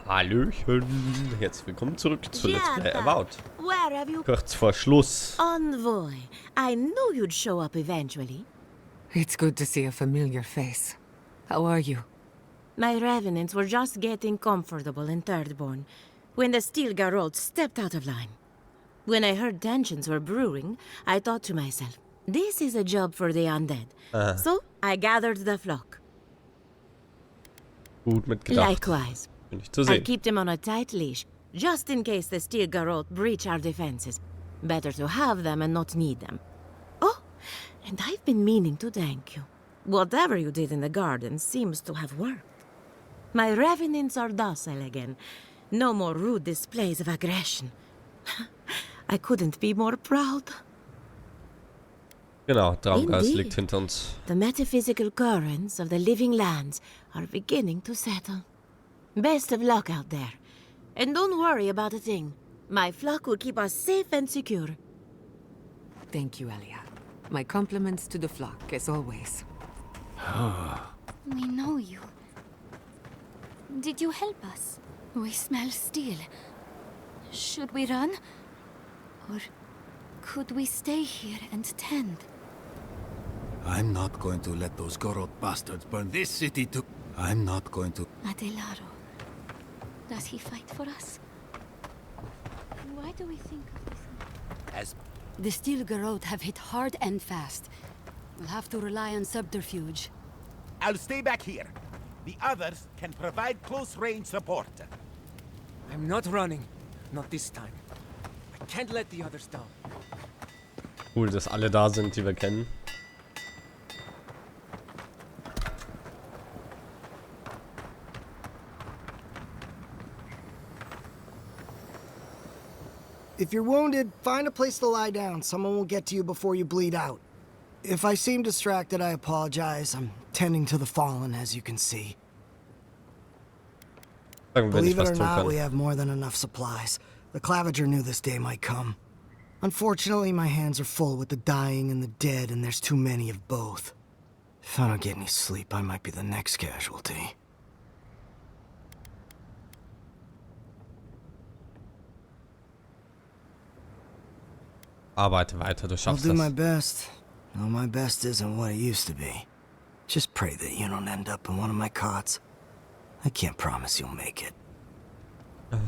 Hallöchen, herzlich willkommen zurück zu Let's Play Avowed. Where have you... Kurz vor Schluss. Envoy, I knew you'd show up eventually. It's good to see a familiar face. How are you? My revenants were just getting comfortable in Thirdborn when the Steel Garrote stepped out of line. When I heard tensions were brewing, I thought to myself, this is a job for the undead. So I gathered the flock. Gut mitgedacht. Likewise. Bin ich zu I sehen. keep them on a tight leash, just in case the Steel Garrote breach our defenses. Better to have them and not need them. Oh, and I've been meaning to thank you. Whatever you did in the garden seems to have worked. My revenants are docile again. No more rude displays of aggression. I couldn't be more proud. Genau, Traumgeist Indeed. liegt hinter uns. The metaphysical currents of the living lands are beginning to settle. Best of luck out there. And don't worry about a thing. My flock will keep us safe and secure. Thank you, Elia. My compliments to the flock, as always. We know you. Did you help us? We smell steel. Should we run? Or could we stay here and tend? I'm not going to let those Gorod bastards burn this city to... I'm not going to... Adelaro. Does he fight for us? Why do we think of this? As... The Steel Garrote have hit hard and fast. We'll have to rely on subterfuge. I'll stay back here. The others can provide close-range support. I'm not running. Not this time. I can't let the others down. Cool, dass alle da sind, die wir kennen. If you're wounded, find a place to lie down. Someone will get to you before you bleed out. If I seem distracted, I apologize. I'm tending to the fallen, as you can see. Sagen, wenn ich Believe it was or tun not, kann. we have more than enough supplies. The Clavager knew this day might come. Unfortunately, my hands are full with the dying and the dead, and there's too many of both. If I don't get any sleep, I might be the next casualty. Arbeite weiter, du I'll schaffst do my das. best. No, my best isn't what it used to be. Just pray that you don't end up in one of my cots. I can't promise you'll make it.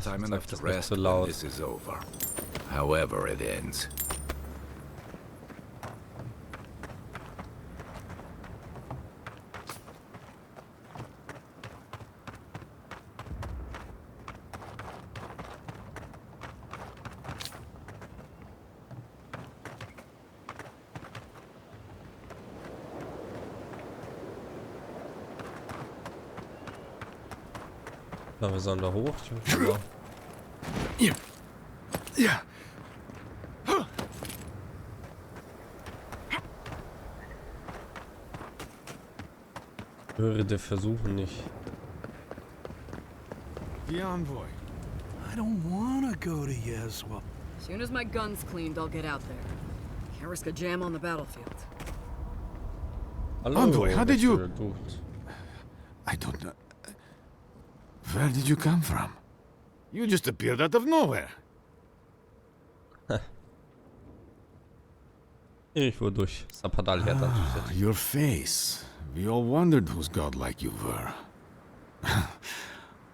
Time enough to das nicht rest so when laut. this is over. However it ends. Na, wir sollen da hoch. Ich will Ja. höre die Versuche nicht. The envoy. I don't want to go to Yeswa. As soon as my gun's cleaned, I'll get out there. Can't risk a jam on the battlefield. Hallo, Envoy, how did you- Du. I don't know. Where did you come from? You just appeared out of nowhere. Ich wurde durch Zapadal hergeleitet. Your face. We all wondered whose godlike you were.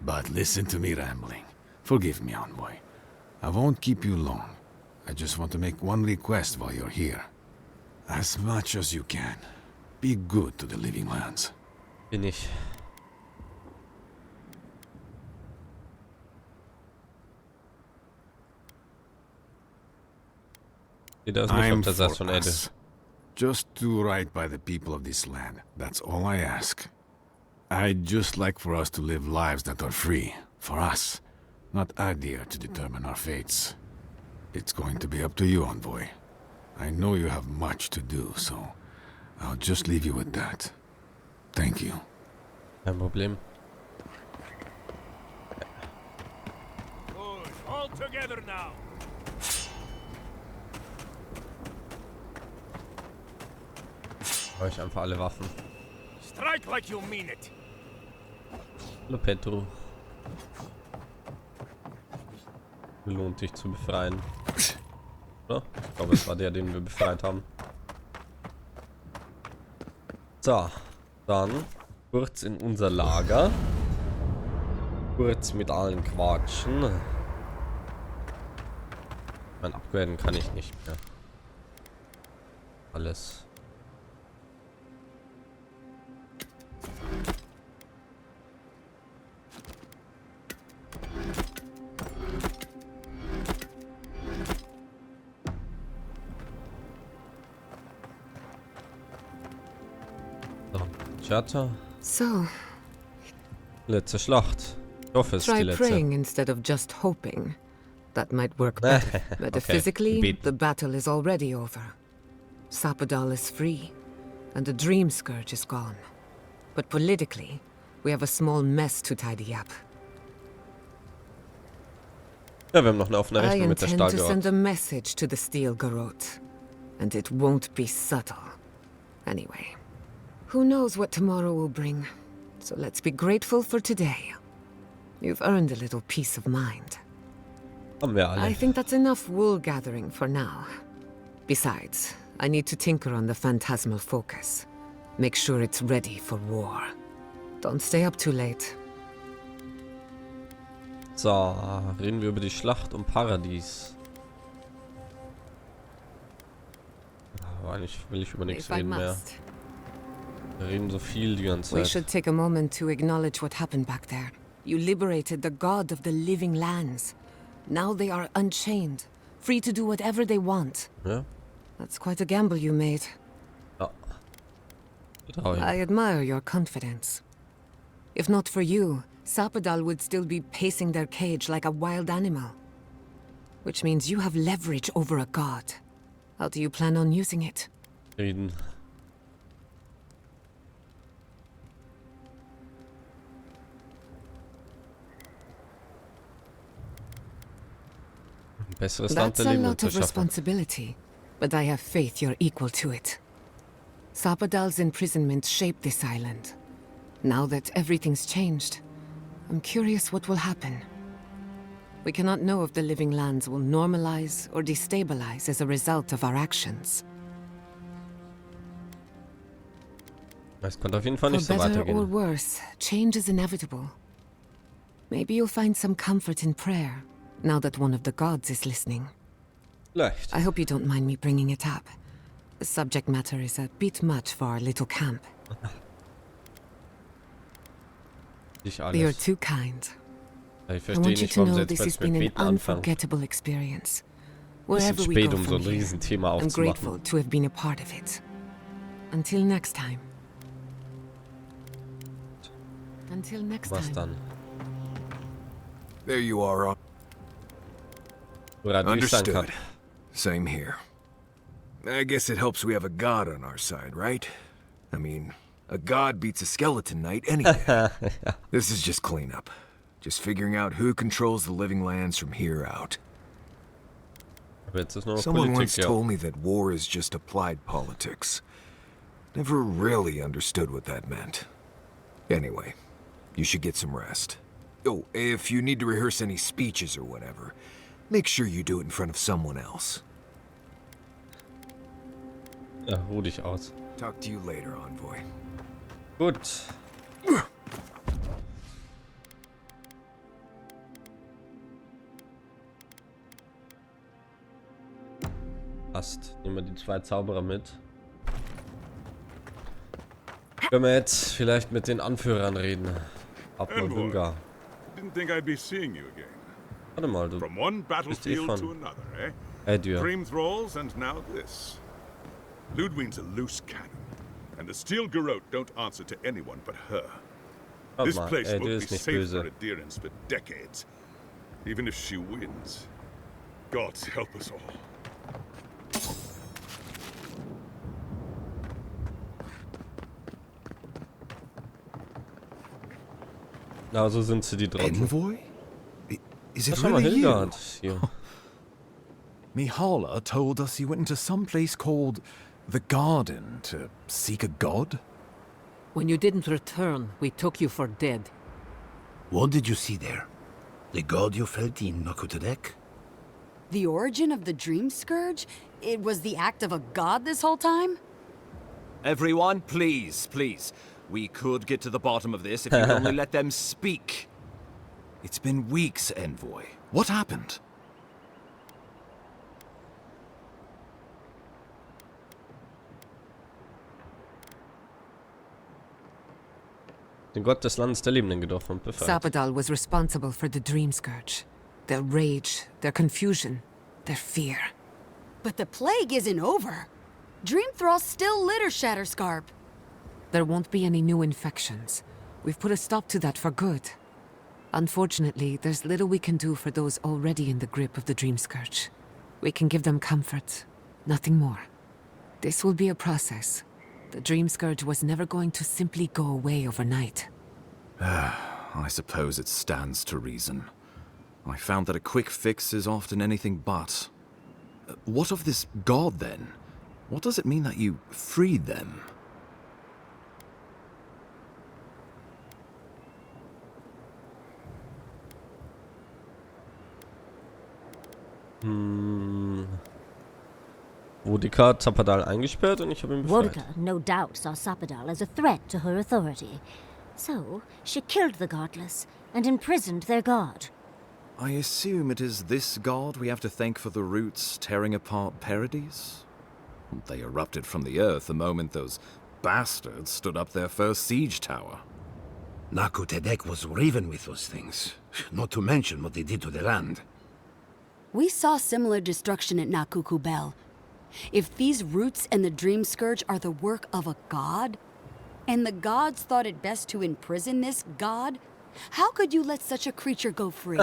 But listen to me rambling. Forgive me, envoy. I won't keep you long. I just want to make one request while you're here. As much as you can, be good to the living lands. Bin ich. Jeder ist nicht auf der Seite von Ede. Just do right by the people of this land. That's all I ask. I'd just like for us to live lives that are free. For us. Not Adir to determine our fates. It's going to be up to you, envoy. I know you have much to do, so I'll just leave you with that. Thank you. Kein Problem. Good. All together now. Brauche ich einfach alle Waffen. Strike like you mean it. Hallo Petro. belohnt, dich zu befreien. Oder? Ich glaube, es war der, den wir befreit haben. So, dann kurz in unser Lager. Kurz mit allen quatschen. Mein upgraden kann ich nicht mehr. Alles. So, So, letzte Schlacht. Ich hoffe, es ist die try letzte. praying instead of just hoping. That might work better. Metaphysically, Okay. the battle is already over. Sapadal is free, and the Dream Scourge is gone. But politically, we have a small mess to tidy up. Ja, wir haben noch eine offene I Rechnung mit der intend to send Stahlgarde. a message to the Steel Garrote, and it won't be subtle. Anyway, who knows what tomorrow will bring? So let's be grateful for today. You've earned a little peace of mind. Haben wir I alle. think that's enough wool gathering for now. Besides, I need to tinker on the phantasmal focus. Make sure it's ready for war. Don't stay up too late. So, reden wir über die Schlacht um Paradis. Aber eigentlich will ich über nichts If I reden mehr. must. Wir reden so viel die ganze We Zeit. should take a moment to acknowledge what happened back there. You liberated the god of the living lands. Now they are unchained, free to do whatever they want. Ja? That's quite a gamble you made. Ja. Vertrau ihm. I admire your confidence. If not for you, Sapadal would still be pacing their cage like a wild animal. Which means you have leverage over a god. How do you plan on using it? Reden. Ein besseres Land That's der a Leben lot zu of schaffen. responsibility, but I have faith you're equal to it. Sapadal's imprisonment shaped this island. Now that everything's changed, I'm curious what will happen. We cannot know if the living lands will normalize or destabilize as a result of our actions. Es konnte auf jeden Fall For nicht so better or weitergehen. worse, change is inevitable. Maybe you'll find some comfort in prayer, now that one of the gods is listening. Vielleicht. I hope you don't mind me bringing it up. The subject matter is a bit much for our little camp. Nicht You're alles. too kind. Ich I verstehe want you nicht, to warum sie know jetzt this has plötzlich been mit an Beten anfangen. unforgettable experience. Bisschen Wherever we spät, go um so from ein here, Riesenthema I'm aufzumachen. grateful to have been a part of it. Until next time. Until next Was time. dann? There you are. Oder durch sein kann. Understood. Same here. I guess it helps we have a god on our side, right? I mean, a god beats a skeleton knight any day. This is just cleanup. Just figuring out who controls the living lands from here out. Aber jetzt ist nur noch Someone Politik, once ja. told me that war is just applied politics. Never really understood what that meant. Anyway, you should get some rest. Oh, if you need to rehearse any speeches or whatever, make sure you do it in front of someone else. Ja, ruh dich aus. Talk to you later, Envoy. Gut. Passt. Nehmen wir die zwei Zauberer mit. Können wir jetzt vielleicht mit den Anführern reden. Abnobunga. Didn't think I'd be seeing you again. Warte mal, du From one bist eh battlefield to von another, eh? Edur. Dream thralls and now this. Ludwig's a loose cannon, and the Steel Garrote don't answer to anyone but her. Warte This mal, place Edur won't be ist nicht safe for böse. adherents for decades, even if she wins. God help us all. Na, so sind sie die Trottel. Envoy? Is it Schau mal, really you? Hildegard hier. Mihala told us you went into some place called the Garden to seek a god? When you didn't return, we took you for dead. What did you see there? The god you felt in Makutadek? The origin of the Dream Scourge? It was the act of a god this whole time? Everyone, please, please. We could get to the bottom of this if you'd only let them speak. It's been weeks, Envoy. What happened? Den Gott des Landes der Lebenden getroffen und befreit. Sabadal was responsible for the Dream Scourge. Their rage, their confusion, their fear. But the plague isn't over. Dream Thralls still litter Shatterscarp. There won't be any new infections. We've put a stop to that for good. Unfortunately, there's little we can do for those already in the grip of the Dream Scourge. We can give them comfort, nothing more. This will be a process. The Dream Scourge was never going to simply go away overnight. I suppose it stands to reason. I found that a quick fix is often anything but. What of this god, then? What does it mean that you freed them? Wodika hat Zapadal eingesperrt und ich habe ihn befreit. Wodika no doubt saw Sabadal as a threat to her authority. So, she killed the godless and imprisoned their god. I assume it is this god we have to thank for the roots tearing apart Paradis? They erupted from the earth the moment those bastards stood up their first siege tower. Naku Tedek was riven with those things, not to mention what they did to the land. We saw similar destruction at Nakuku Bell. If these roots and the Dream Scourge are the work of a god, and the gods thought it best to imprison this god, how could you let such a creature go free?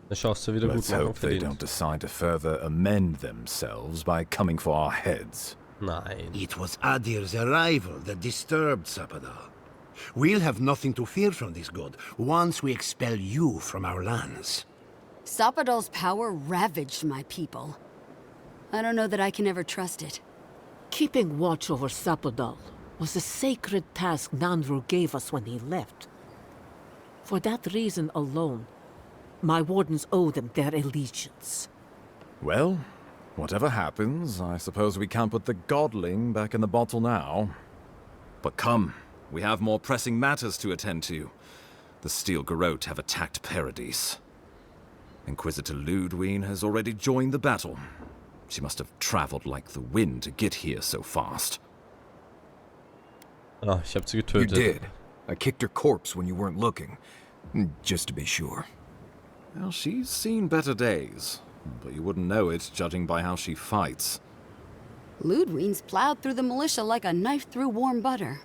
Let's hope they don't decide to further amend themselves by coming for our heads. Nein. It was Adir's arrival that disturbed Sabadal. We'll have nothing to fear from this god once we expel you from our lands. Sabadal's power ravaged my people. I don't know that I can ever trust it. Keeping watch over Sabadal was a sacred task Nanru gave us when he left. For that reason alone, my wardens owe them their allegiance. Well, whatever happens, I suppose we can't put the godling back in the bottle now. But come, we have more pressing matters to attend to. The Steel Garrote have attacked Paradis. Inquisitor Ludwig has already joined the battle. She must have traveled like the wind to get here so fast. Ah, ich hab sie getötet. You did. I kicked her corpse when you weren't looking, just to be sure. Well, she's seen better days, but you wouldn't know it judging by how she fights. Ludwig's plowed through the militia like a knife through warm butter.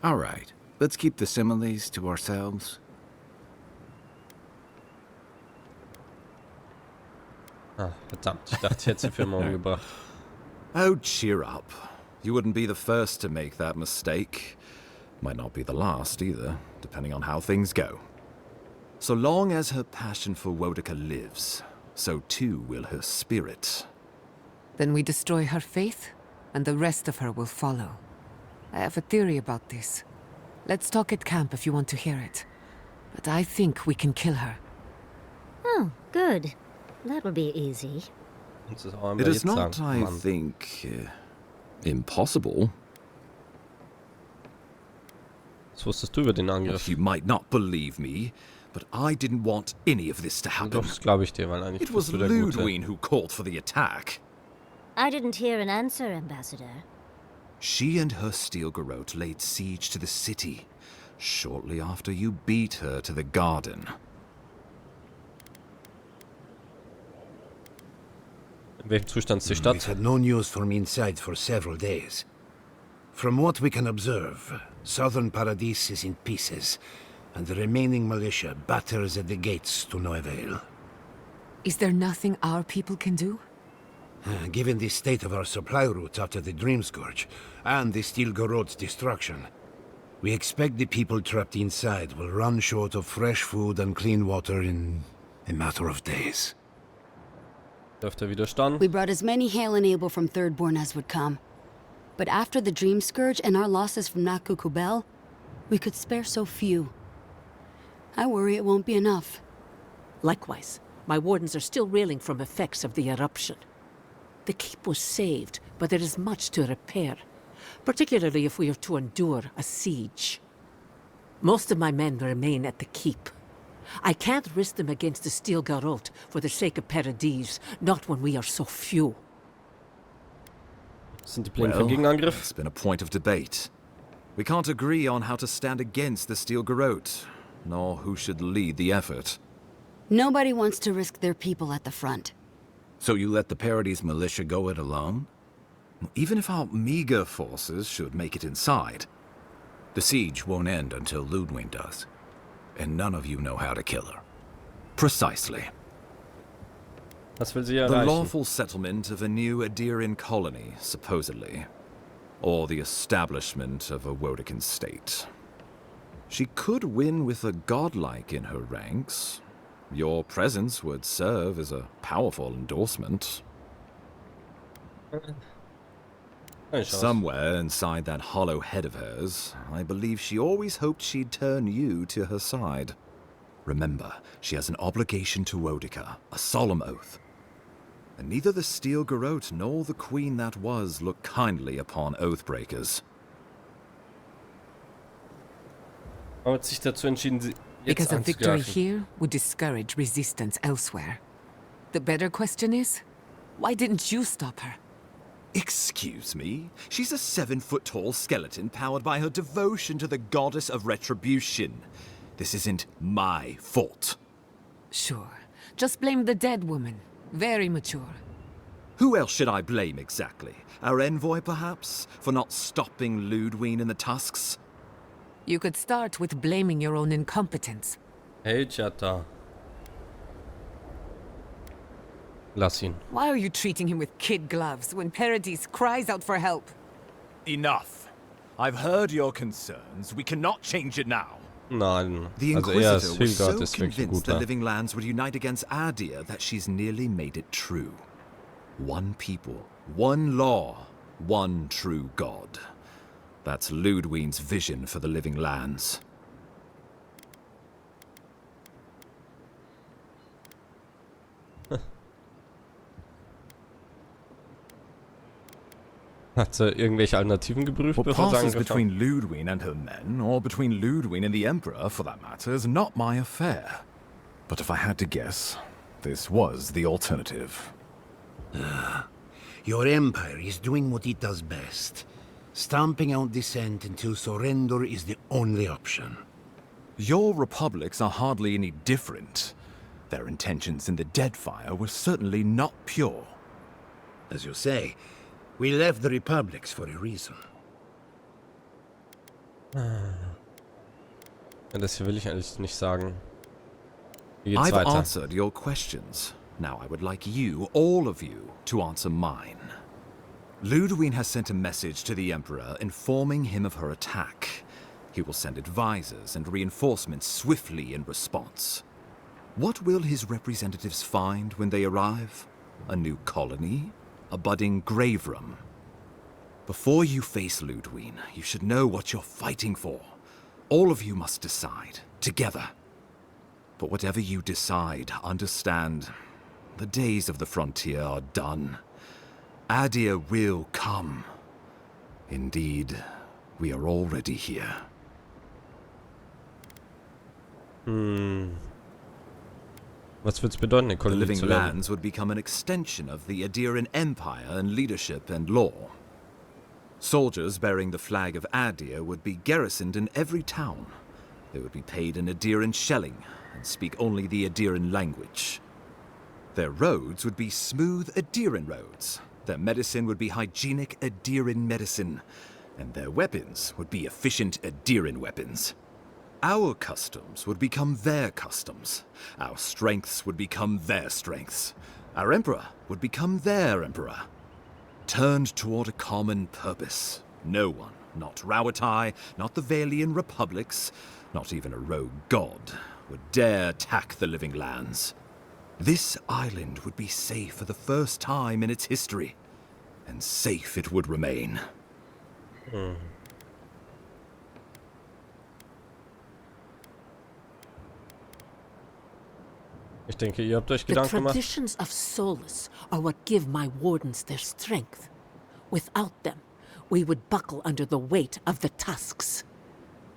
All right, let's keep the similes to ourselves. Ah, verdammt. Ich dachte, ich hätte sie für morgen gebracht. Oh, cheer up. You wouldn't be the first to make that mistake. Might not be the last either, depending on how things go. So long as her passion for Wodika lives, so too will her spirit. Then we destroy her faith, and the rest of her will follow. I have a theory about this. Let's talk at camp if you want to hear it. But I think we can kill her. Oh, good. That will be easy. It is not, I think, impossible. Was wusstest du über den Angriff? You might not believe me, but I didn't want any of this to happen. Doch, das glaube ich dir, weil eigentlich it was Ludwig who called for the attack. I didn't hear an answer, Ambassador. She and her Steel Garrote laid siege to the city, shortly after you beat her to the garden. In welchem Zustand ist die Stadt? We've had no news from inside for several days. From what we can observe, southern Paradis is in pieces, and the remaining militia batters at the gates to no avail. Is there nothing our people can do? Given the state of our supply route after the Dream Scourge, and the Steel Garrote's destruction, we expect the people trapped inside will run short of fresh food and clean water in a matter of days. Dürfte Widerstand. We brought as many Hale and Abel from Thirdborn as would come. But after the Dream Scourge and our losses from Nakuku Bell, we could spare so few. I worry it won't be enough. Likewise, my wardens are still reeling from effects of the eruption. The keep was saved, but there is much to repair, particularly if we are to endure a siege. Most of my men remain at the keep. I can't risk them against the Steel Garrote for the sake of Paradis, not when we are so few. Sind die Pläne für den Gegenangriff? It's been a point of debate. We can't agree on how to stand against the Steel Garrote, nor who should lead the effort. Nobody wants to risk their people at the front. So you let the Paradis militia go it alone? Even if our meager forces should make it inside, the siege won't end until Ludwig does. And none of you know how to kill her. Precisely. Was will sie The erreichen? lawful settlement of a new Adirian colony, supposedly. Or the establishment of a Wodican state. She could win with a godlike in her ranks. Your presence would serve as a powerful endorsement. Somewhere inside that hollow head of hers, I believe she always hoped she'd turn you to her side. Remember, she has an obligation to Wodica, a solemn oath. And neither the Steel Garrote nor the queen that was look kindly upon oathbreakers. Man hat sich dazu entschieden, sie jetzt Because a victory anzugreifen. here would discourage resistance elsewhere. The better question is, why didn't you stop her? Excuse me? She's a 7-foot-tall skeleton powered by her devotion to the goddess of retribution. This isn't my fault. Sure. Just blame the dead woman. Very mature. Who else should I blame exactly? Our envoy, perhaps? For not stopping Ludwig in the tusks? You could start with blaming your own incompetence. Hey, Chatta. Lass ihn. Why are you treating him with kid gloves when Paradis cries out for help? Enough. I've heard your concerns. We cannot change it now. Nein. The Also Inquisitor ist was so Hildgard ist wirklich convinced the guter. Living Lands would unite against Adir that she's nearly made it true. One people, one law, one true God. That's Ludwig's vision for the Living Lands. Hat sie irgendwelche Alternativen geprüft, What bevor sie passes angegriffen between haben? Ludwig and her men, or between Ludwig and the Emperor, for that matter, is not my affair. But if I had to guess, this was the alternative. Your empire is doing what it does best. Stamping out dissent until surrender is the only option. Your republics are hardly any different. Their intentions in the Deadfire were certainly not pure. As you say, we left the republics for a reason. Ja, das hier will ich eigentlich nicht sagen. Wie geht's I've weiter? answered your questions. Now I would like you, all of you, to answer mine. Ludwig has sent a message to the Emperor informing him of her attack. He will send advisors and reinforcements swiftly in response. What will his representatives find when they arrive? A new colony? A budding grave room? Before you face Ludwig, you should know what you're fighting for. All of you must decide, together. But whatever you decide, understand, the days of the frontier are done. Adir will come. Indeed, we are already here. Was wird's bedeuten, eine The Kolonie Living zu werden? Lands would become an extension of the Adirian Empire in leadership and law. Soldiers bearing the flag of Adir would be garrisoned in every town. They would be paid in Adirian shelling and speak only the Adirian language. Their roads would be smooth Adirian roads. Their medicine would be hygienic Adirian medicine. And their weapons would be efficient Adirian weapons. Our customs would become their customs. Our strengths would become their strengths. Our emperor would become their emperor. Turned toward a common purpose. No one, not Rawatai, not the Valian republics, not even a rogue god, would dare attack the Living Lands. This island would be safe for the first time in its history, and safe it would remain. Ich denke, ihr habt euch The Gedanken gemacht. traditions of solace are what give my wardens their strength. Without them, we would buckle under the weight of the tusks.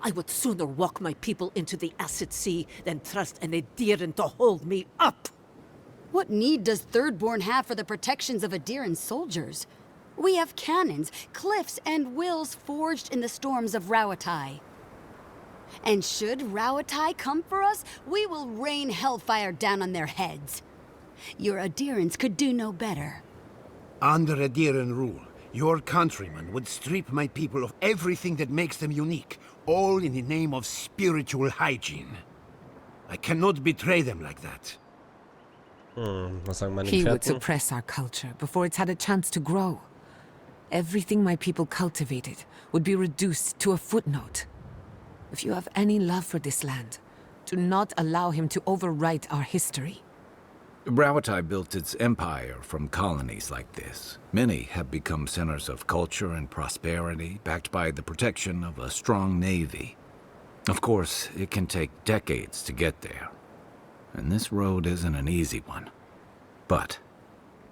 I would sooner walk my people into the acid sea than trust an Ediran to hold me up. What need does Thirdborn have for the protections of Ediran soldiers? We have cannons, cliffs, and wills forged in the storms of Rauatai. And should Rauatai come for us, we will rain hellfire down on their heads. Your Adirans could do no better. Under Ediran rule, your countrymen would strip my people of everything that makes them unique, all in the name of spiritual hygiene. I cannot betray them like that. Was sagen meine He would Gefährten? suppress our culture before it's had a chance to grow. Everything my people cultivated would be reduced to a footnote. If you have any love for this land, do not allow him to overwrite our history. Rauatai built its empire from colonies like this. Many have become centers of culture and prosperity, backed by the protection of a strong navy. Of course, it can take decades to get there. And this road isn't an easy one. But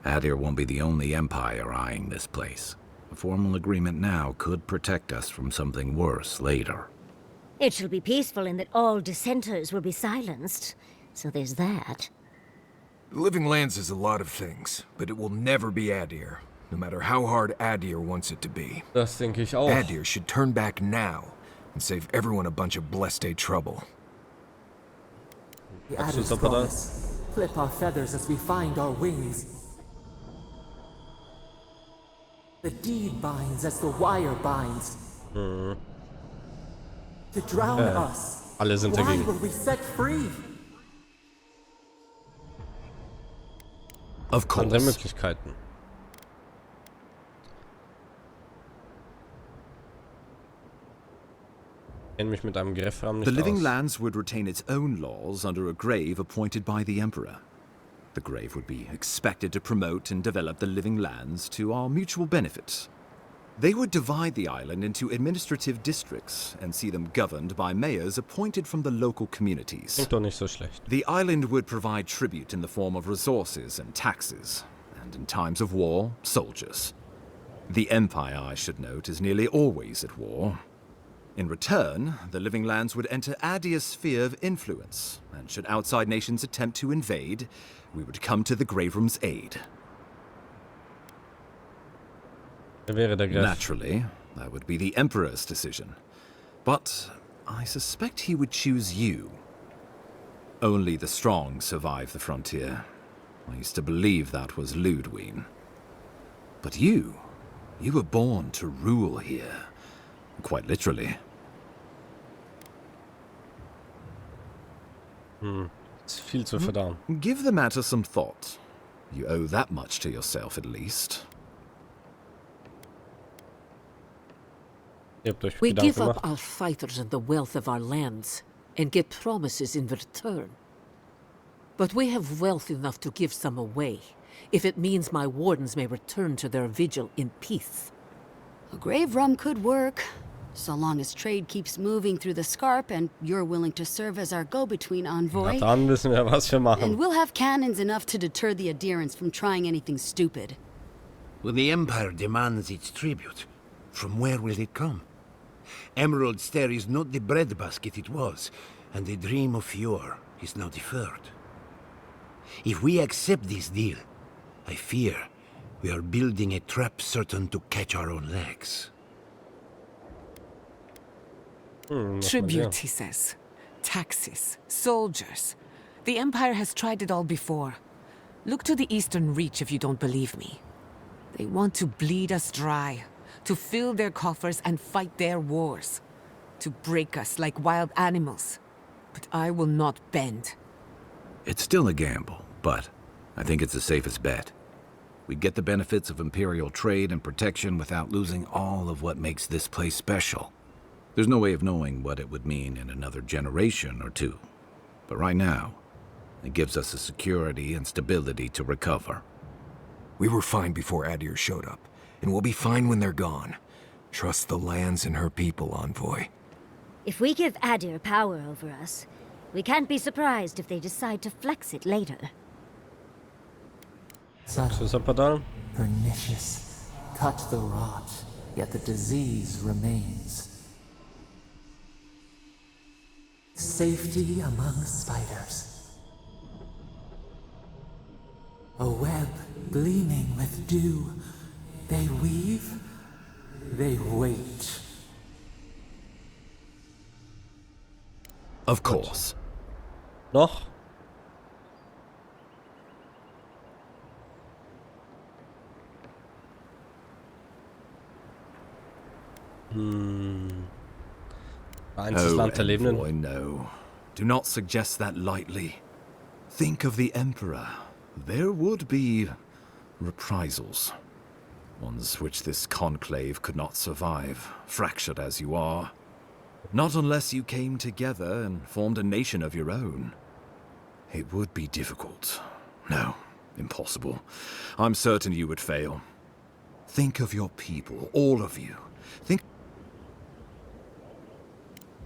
Adir won't be the only empire eyeing this place. A formal agreement now could protect us from something worse later. It shall be peaceful in that all dissenters will be silenced. So there's that. Living Lands is a lot of things, but it will never be Adir, no matter how hard Adir wants it to be. Das denke ich auch. Adir should turn back now and save everyone a bunch of blessed trouble. The Hast Adder's du's aber da? promise. Flip our feathers as we find our wings. The deed binds as the wire binds. To drown us. Alle sind Why dagegen. were we set free? Of course. Andere Möglichkeiten. Kenn mich mit einem Greffrahmen The nicht Living aus. Lands would retain its own laws under a grave appointed by the Emperor. The grave would be expected to promote and develop the Living Lands to our mutual benefit. They would divide the island into administrative districts and see them governed by mayors appointed from the local communities. Klingt doch nicht so schlecht. The island would provide tribute in the form of resources and taxes, and in times of war, soldiers. The Empire, I should note, is nearly always at war. In return, the Living Lands would enter Adir's sphere of influence, and should outside nations attempt to invade, we would come to the Grave Room's aid. Wer wäre der Greff? Naturally, that would be the Emperor's decision. But I suspect he would choose you. Only the strong survive the frontier. I used to believe that was Ludwig. But you were born to rule here. Quite literally. Ist viel zu verdauen. Give the matter some thought. You owe that much to yourself, at least. Ihr habt euch We Gedanken give gemacht. up our fighters and the wealth of our lands, and get promises in return. But we have wealth enough to give some away, if it means my wardens may return to their vigil in peace. A grave room could work, so long as trade keeps moving through the Scarp and you're willing to serve as our go-between envoy. Na, dann wissen wir, was wir And machen. we'll have cannons enough to deter the Adirans from trying anything stupid. When the Empire demands its tribute, from where will it come? Emerald Stair is not the breadbasket it was, and the dream of yore is now deferred. If we accept this deal, I fear we are building a trap certain to catch our own legs. Tribute, he says. Taxes, soldiers. The Empire has tried it all before. Look to the Eastern Reach if you don't believe me. They want to bleed us dry, to fill their coffers and fight their wars, to break us like wild animals. But I will not bend. It's still a gamble, but I think it's the safest bet. We get the benefits of Imperial trade and protection without losing all of what makes this place special. There's no way of knowing what it would mean in another generation or two. But right now, It gives us the security and stability to recover. We were fine before Adir showed up, and we'll be fine when they're gone. Trust the lands and her people, Envoy. If we give Adir power over us, we can't be surprised if they decide to flex it later. Subtle, pernicious, cut the rot, yet the disease remains. Safety among spiders. A web gleaming with dew. They weave, they wait. Of course. Noch? Land der Lebenden. Envoy, no. Do not suggest that lightly. Think of the Emperor. There would be reprisals. Ones which this conclave could not survive, fractured as you are. Not unless you came together and formed a nation of your own. It would be difficult. No, impossible. I'm certain you would fail. Think of your people, all of you. Think.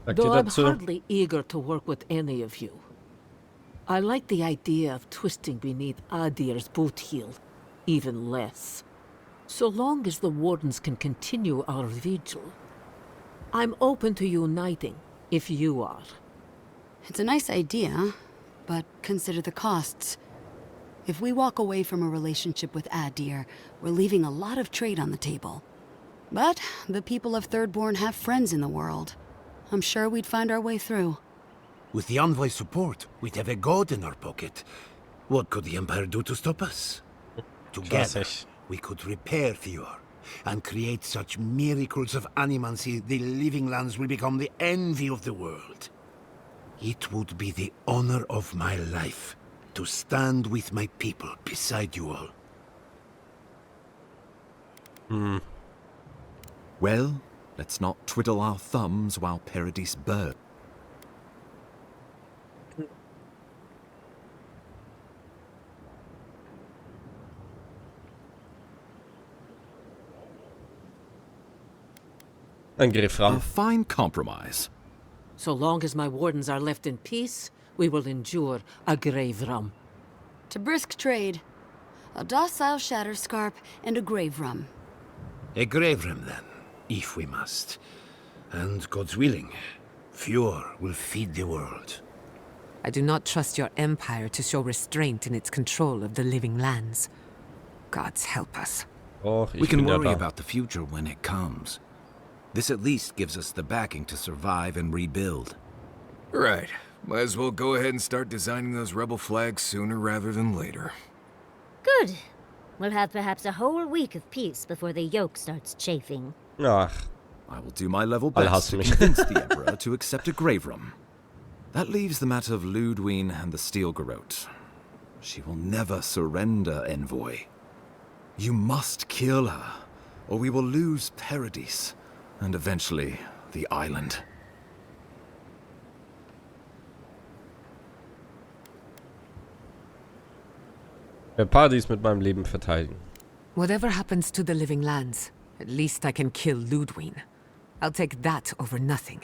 Though I'm hardly eager to work with any of you. I like the idea of twisting beneath Adir's boot heel, even less. So long as the Wardens can continue our vigil, I'm open to uniting, if you are. It's a nice idea, but consider the costs. If we walk away from a relationship with Adir, we're leaving a lot of trade on the table. But the people of Thirdborn have friends in the world. I'm sure we'd find our way through. With the Envoy's support, we'd have a god in our pocket. What could the Empire do to stop us? Together, we could repair Fjord and create such miracles of animancy the living lands will become the envy of the world. It would be the honor of my life to stand with my people beside you all. Well, let's not twiddle our thumbs while Paradis burns. A fine compromise. So long as my Wardens are left in peace, we will endure a grave rum. To brisk trade. A docile Shatterscarp and a grave rum. A grave rum, then, if we must. And, God's willing, Fjord will feed the world. I do not trust your empire to show restraint in its control of the living lands. Gods help us. We can worry about the future when it comes. This at least gives us the backing to survive and rebuild. Right. Might as well go ahead and start designing those rebel flags sooner rather than later. Good. We'll have perhaps a whole week of peace before the yoke starts chafing. I will do my level best to convince the Emperor to accept a grave room. That leaves the matter of Ludwine and the Steel Garrote. She will never surrender, Envoy. You must kill her, or we will lose Paradis. And eventually, the island. Paradis mit meinem Leben verteidigen. Whatever happens to the living lands, at least I can kill Ludwine. I'll take that over nothing.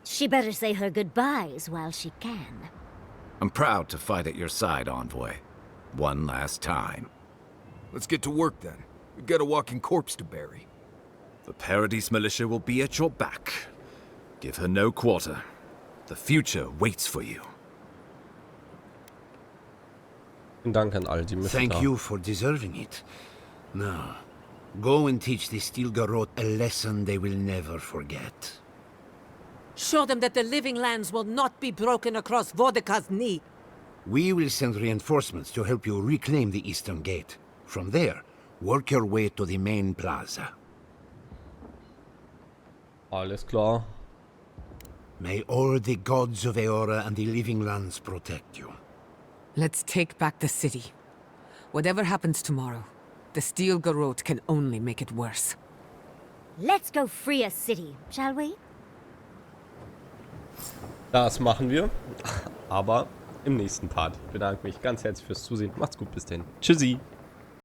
She better say her goodbyes while she can. I'm proud to fight at your side, Envoy. One last time. Let's get to work then. We've got a walking corpse to bury. The Paradis militia will be at your back. Give her no quarter. The future waits for you. Dank an all die Thank you for deserving it. Now, go and teach the Steel Garrote a lesson they will never forget. Show them that the living lands will not be broken across Vodka's knee. We will send reinforcements to help you reclaim the Eastern Gate. From there, work your way to the main plaza. Alles klar. May all the gods of Eora and the living lands protect you. Let's take back the city. Whatever happens tomorrow, the Steel Garrote can only make it worse. Let's go free a city, shall we? Das machen wir. Aber im nächsten Part. Ich bedanke mich ganz herzlich fürs Zusehen. Macht's gut, bis dahin. Tschüssi.